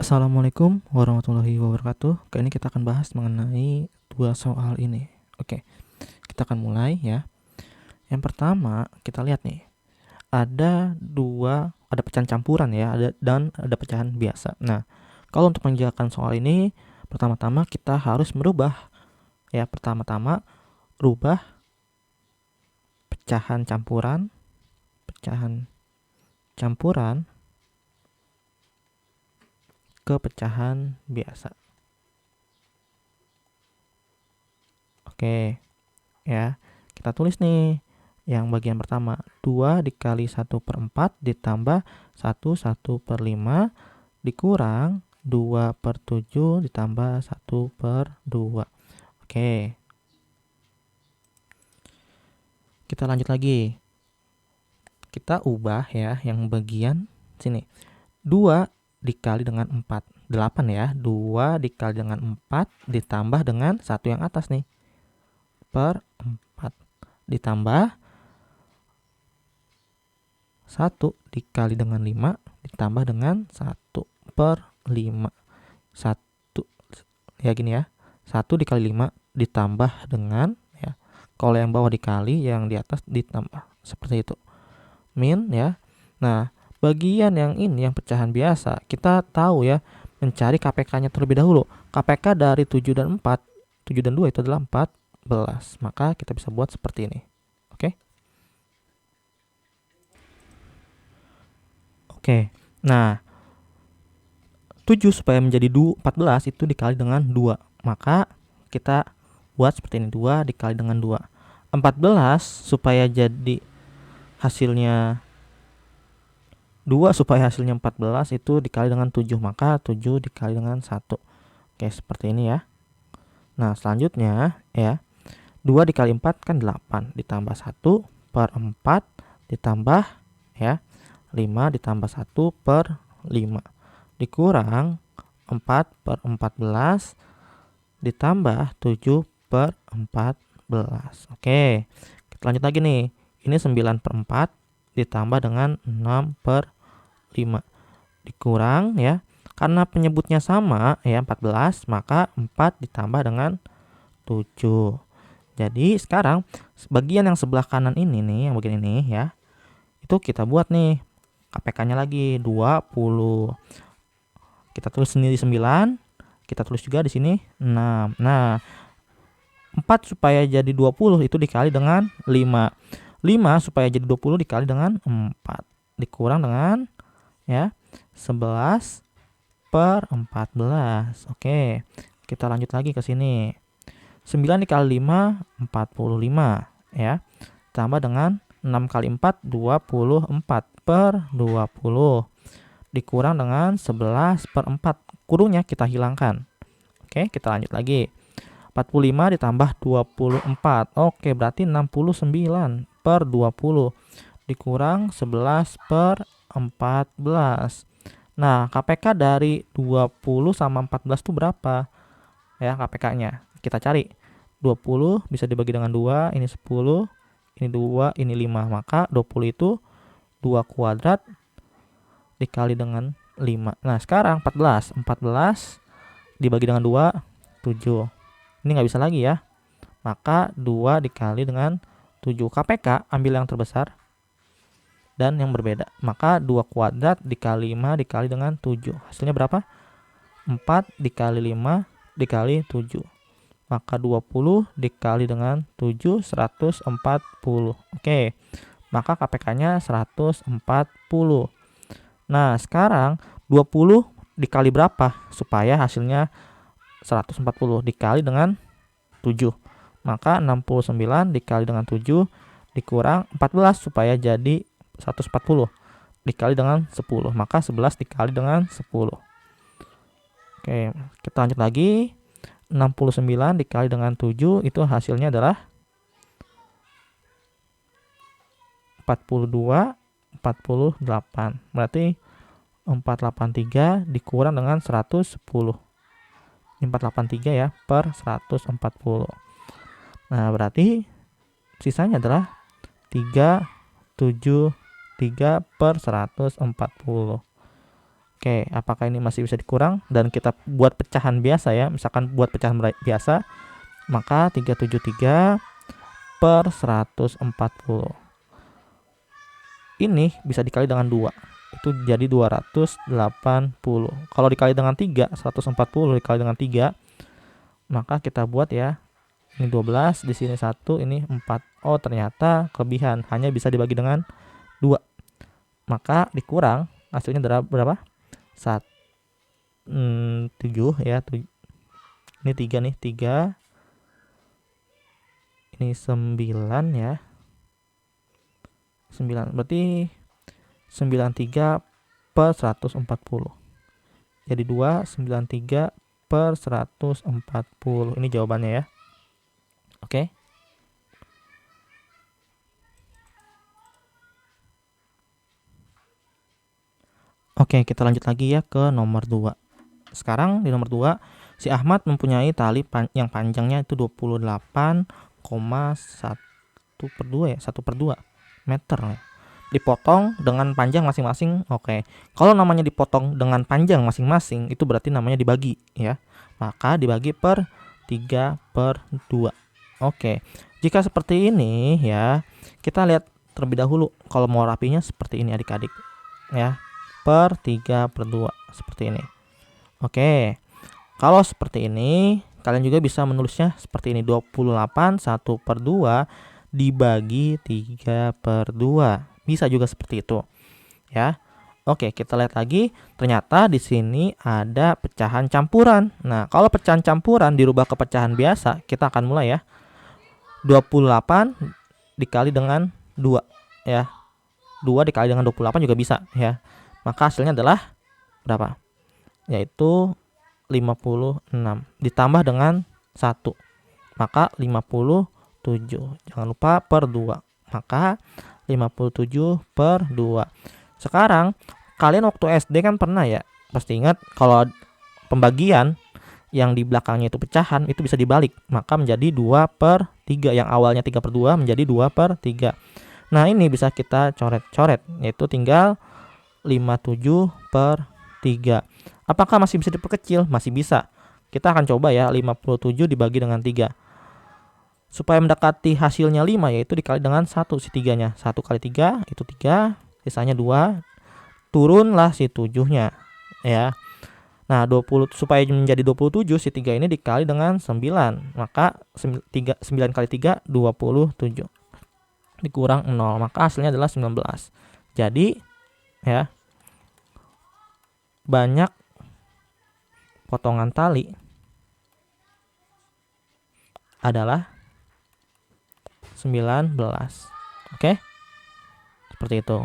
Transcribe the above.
Assalamualaikum warahmatullahi wabarakatuh. Kali ini kita akan bahas mengenai dua soal ini. Oke, kita akan mulai ya. Yang pertama, kita lihat nih. Ada pecahan campuran ya, dan ada pecahan biasa. Nah, kalau untuk mengerjakan soal ini, pertama-tama kita harus merubah ya. Pertama-tama rubah pecahan campuran ke pecahan biasa. Oke, ya. Kita tulis nih yang bagian pertama, 2 dikali 1/4 ditambah 1/5 dikurang 2/7 ditambah 1/2. Oke, kita lanjut lagi. Kita ubah ya yang bagian sini. 2 dikali dengan 4, 8 ya. 2 dikali dengan 4 ditambah dengan 1 yang atas nih, per 4 ditambah 1 dikali dengan 5 ditambah dengan 1/5. 1 ya gini ya. 1 dikali 5 ditambah dengan ya. Kalau yang bawah dikali, yang di atas ditambah. Seperti itu. Min ya. Nah, bagian yang ini yang pecahan biasa, kita tahu ya mencari KPK-nya terlebih dahulu. KPK dari 7 dan 4, 7 dan 2 itu adalah 14. Maka kita bisa buat seperti ini. Oke. Oke. Nah, 7 supaya menjadi 14 itu dikali dengan 2. Maka kita buat seperti ini, 2 dikali dengan 2. 14 supaya jadi hasilnya 2 supaya hasilnya 14 itu dikali dengan 7. Maka 7 dikali dengan 1. Oke, seperti ini ya. Nah, selanjutnya ya, 2 dikali 4 kan 8 ditambah 1/4 ditambah ya 5 ditambah 1/5 dikurang 4/14 ditambah 7/14. Oke, kita lanjut lagi nih. Ini 9/4 ditambah dengan 6/5 dikurang ya. Karena penyebutnya sama ya, 14, maka 4 ditambah dengan 7. Jadi sekarang bagian yang sebelah kanan ini nih, yang bagian ini ya, itu kita buat nih KPK-nya lagi 20. Kita tulis sendiri 9, kita tulis juga di sini 6. Nah, 4 supaya jadi 20 itu dikali dengan 5. 5 supaya jadi 20 dikali dengan 4 dikurang dengan ya 11/14. Oke, kita lanjut lagi ke sini. 9 dikali 5 45 ya. Tambah dengan 6 kali 4 24/20 dikurang dengan 11/4. Kurungnya kita hilangkan. Oke, kita lanjut lagi. 45 ditambah 24. Oke, berarti 69/20 dikurang 11/14. Nah, KPK dari 20 sama 14 itu berapa? Ya, KPK-nya. Kita cari. 20 bisa dibagi dengan 2, ini 10, ini 2, ini 5. Maka 20 itu 2 kuadrat dikali dengan 5. Nah, sekarang 14. 14 dibagi dengan 2, 7. Ini nggak bisa lagi ya. Maka 2 dikali dengan 7. KPK ambil yang terbesar dan yang berbeda. Maka 2 kuadrat dikali 5 dikali dengan 7. Hasilnya berapa? 4 dikali 5 dikali 7. Maka 20 dikali dengan 7, 140. Oke, maka KPK-nya 140. Nah, sekarang 20 dikali berapa supaya hasilnya 140? Dikali dengan 7. Maka 69 dikali dengan 7 dikurang 14 supaya jadi 140. Dikali dengan 10. Maka 11 dikali dengan 10. Oke, kita lanjut lagi. 69 dikali dengan 7 itu hasilnya adalah 42/48. Berarti 483 dikurang dengan 110. 483 ya per 140. Nah, berarti sisanya adalah 373/140. Oke, apakah ini masih bisa dikurang? Dan kita buat pecahan biasa ya. Misalkan buat pecahan biasa, maka 373 per 140. Ini bisa dikali dengan 2. Itu jadi 280. Kalau dikali dengan 3, 140 dikali dengan 3, maka kita buat ya. Ini 12, di sini 1, ini 4. Oh, ternyata kelebihan hanya bisa dibagi dengan 2. Maka dikurang hasilnya berapa? 7 ya. Ini 3 nih, 3. Ini 9 ya. 9 berarti 93 per 140. Jadi 293 per 140. Ini jawabannya ya. Oke. Oke, kita lanjut lagi ya ke nomor 2. Sekarang di nomor 2, si Ahmad mempunyai tali yang panjangnya itu 28,1/2 ya, 1/2 meter ya. Dipotong dengan panjang masing-masing. Oke. Kalau namanya dipotong dengan panjang masing-masing, itu berarti namanya dibagi ya. Maka dibagi per 3/2. Oke. Jika seperti ini ya, kita lihat terlebih dahulu kalau mau rapinya seperti ini adik-adik ya. Per 3/2 seperti ini. Oke. Kalau seperti ini, kalian juga bisa menulisnya seperti ini. 28 1/2 dibagi 3/2. Bisa juga seperti itu. Ya. Oke, kita lihat lagi. Ternyata di sini ada pecahan campuran. Nah, kalau pecahan campuran dirubah ke pecahan biasa, kita akan mulai ya. 28 dikali dengan 2 ya. 2 dikali dengan 28 juga bisa ya. Maka hasilnya adalah berapa? Yaitu 56 ditambah dengan 1. Maka 57. Jangan lupa per 2. Maka 57/2. Sekarang kalian waktu SD kan pernah ya, pasti ingat kalau pembagian yang di belakangnya itu pecahan itu bisa dibalik, maka menjadi 2/3. Yang awalnya 3/2 menjadi 2/3. Nah, ini bisa kita coret-coret, yaitu tinggal 57/3. Apakah masih bisa diperkecil? Masih bisa. Kita akan coba ya, 57 dibagi dengan 3. Supaya mendekati hasilnya 5, yaitu dikali dengan 1 si 3-nya. 1 kali 3 itu 3, sisanya 2. Turunlah si 7-nya ya. Nah, 20 supaya menjadi 27, si 3 ini dikali dengan 9. Maka 9 kali 3 27. Dikurang 0, maka hasilnya adalah 19. Jadi ya, banyak potongan tali adalah 19. Oke? Seperti itu.